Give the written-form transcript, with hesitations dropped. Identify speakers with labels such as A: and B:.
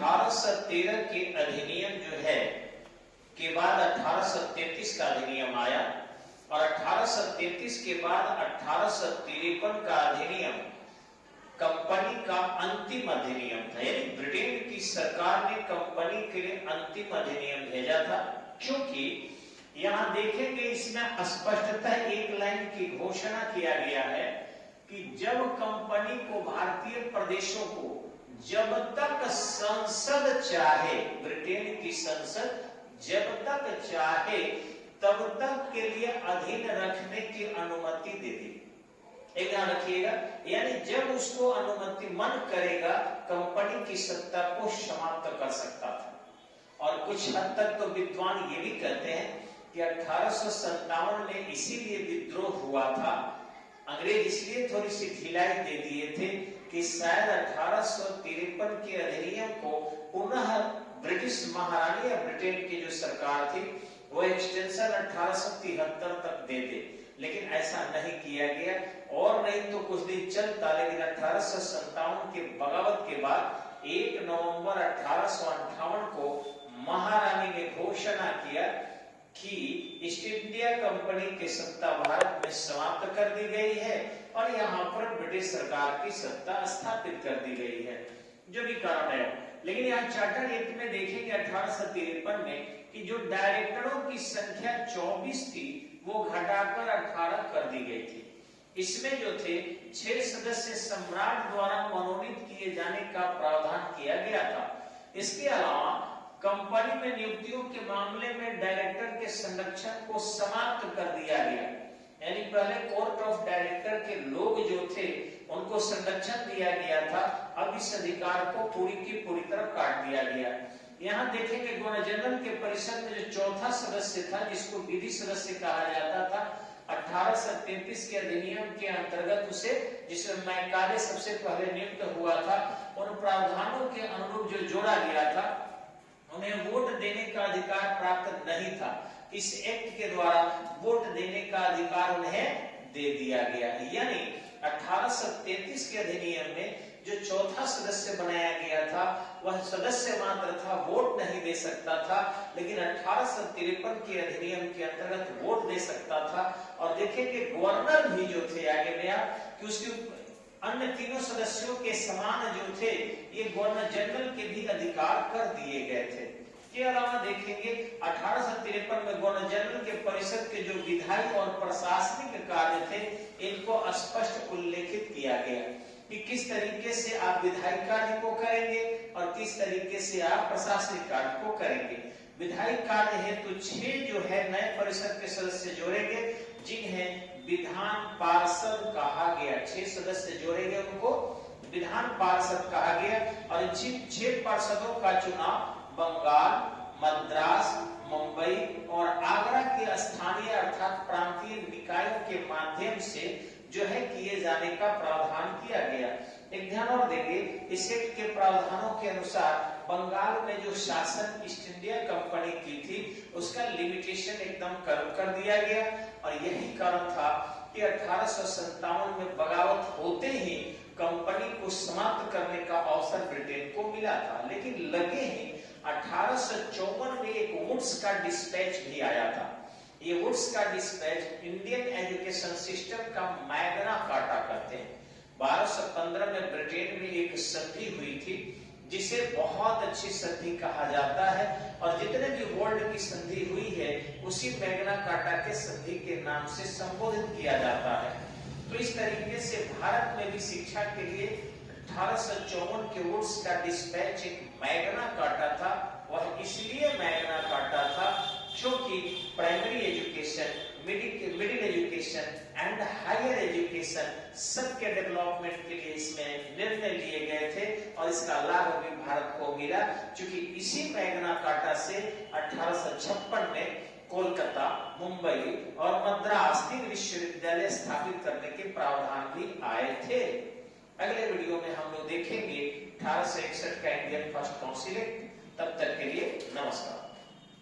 A: 1813 के अधिनियम जो है के बाद 1833 का अधिनियम आया और 1833 के बाद 1853 का अधिनियम कंपनी का अंतिम अधिनियम था। यानी ब्रिटेन की सरकार ने कंपनी के लिए अंतिम अधिनियम भेजा था, क्योंकि यहां देखेंगे इसमें स्पष्टतः एक लाइन की घोषणा किया गया है कि जब कंपनी को भारतीय प्रदेशों को जब तक संसद चाहे, ब्रिटेन की संसद जब तक चाहे तब तक के लिए अधीन रखने की अनुमति दे दी। एक ध्यान रखिएगा, यानी जब उसको अनुमति मन करेगा कंपनी की सत्ता को समाप्त कर सकता था। और कुछ हद तक तो विद्वान ये भी कहते हैं कि 1857 में इसीलिए विद्रोह हुआ था, अंग्रेज इसलिए थोड़ी सी ढिलाई दे दिए थे कि शायद 1853 के अधिनियम को पुनः ब्रिटिश महारानी या ब्रिटेन की जो सरकार थी वो एक्सटेंशन 1873 तक दे दे, लेकिन ऐसा नहीं किया गया। और नहीं तो कुछ दिन चलता, लेकिन 1857 के बगावत के बाद 1 नवंबर 1858 को महारानी ने घोषणा किया कि ईस्ट इंडिया कंपनी की सत्ता भारत में समाप्त कर दी गई है और यहाँ पर ब्रिटिश सरकार की सत्ता स्थापित कर दी गई है, जो भी कारण है। लेकिन यहाँ चार्टर एक्ट में देखेंगे 1853 में कि जो डायरेक्टरों की संख्या 24 थी वो घटाकर 18 कर दी गई थी। इसमें जो थे 6 सदस्य सम्राट द्वारा मनोनीत किए जाने का प्रावधान किया गया था। इसके अलावा कंपनी में नियुक्तियों के मामले में डायरेक्टर के संरक्षण को समाप्त कर दिया गया। यानी पहले कोर्ट ऑफ डायरेक्टर के लोग जो थे उनको संरक्षण दिया गया था, अब इस अधिकार को पूरी की पूरी तरह काट दिया गया। यहाँ देखेंगे गवर्नर जनरल के परिषद में जो चौथा सदस्य था, जिसको विधि सदस्य कहा जाता था, 1833 के अधिनियम के अंतर्गत उसे, जिसमें मैकाले सबसे पहले नियुक्त हुआ था, उन प्रावधानों के अनुरूप जो जोड़ा गया था, उन्हें वोट देने का अधिकार प्राप्त नहीं था। इस एक्ट के द्वारा वोट देने का अधिकार उन्हें दे दिया गया। यानी 1833 के अधिनियम में जो चौथा सदस्य बनाया गया था वह सदस्य मात्र था, वोट नहीं दे सकता था, लेकिन 1853 के अधिनियम के अंतर्गत वोट दे सकता था। और देखेंगे गवर्नर भी जो थे, आगे में कि उसके अन्य तीनों सदस्यों के समान जो थे ये गवर्नर जनरल के भी अधिकार कर दिए गए थे। के अलावा देखेंगे 1853 में गवर्नर जनरल के परिषद के जो विधायी और प्रशासनिक कार्य थे इनको स्पष्ट उल्लेखित किया गया कि किस तरीके से आप विधायी कार्य को करेंगे और किस तरीके से आप प्रशासनिक कार्य को करेंगे। विधायी कार्य हेतु 6 जो है नए परिषद के सदस्य जोड़ेंगे, जिन्हें विधान पार्षद कहा गया। 6 सदस्य जोड़ेंगे, उनको विधान पार्षद कहा गया। और जिन 6 पार्षदों का चुनाव बंगाल, मद्रास, मुंबई और आगरा के स्थानीय अर्थात प्रांतीय निकायों के माध्यम से जो है किए जाने का प्रावधान किया गया। एक ध्यान और देंगे, इस एक्ट के प्रावधानों के अनुसार बंगाल में जो शासन ईस्ट इंडिया कंपनी की थी उसका लिमिटेशन एकदम कर दिया गया। और यही कारण था कि 1857 में बगावत होते ही कंपनी को समाप्त करने का अवसर ब्रिटेन को मिला था। लेकिन लगे ही 1854 में एक वुड्स का डिस्पैच भी आया था। ये वुड्स का डिस्पैच इंडियन एजुकेशन सिस्टम का मैग्ना कार्टा कहते हैं। 1215 में ब्रिटेन में एक संधि हुई थी जिसे बहुत अच्छी संधि कहा जाता है, और जितने भी वर्ल्ड की संधि हुई है उसी मैग्ना कार्टा के संधि के नाम से संबोधित किया जाता है। तो इस तरीके से भारत में भी शिक्षा के लिए 1854 के वुड्स का डिस्पैच एक मैग्ना कार्टा था। वह इसलिए मैग्ना कार्टा था क्योंकि primary education, middle education and higher education सबके डेवलपमेंट के लिए इसमें निर्णय लिए गए थे और इसका लाभ भी भारत को मिला, क्योंकि इसी मैग्ना कार्टा से 1856 में कोलकाता, मुंबई और मद्रास 3 विश्वविद्यालय स्थापित करने के प्रावधान भी आए थे। अगले वीडियो में हम लोग देखेंगे 1861 का इंडियन फर्स्ट काउंसिल एक्ट। तब तक के लिए नमस्कार।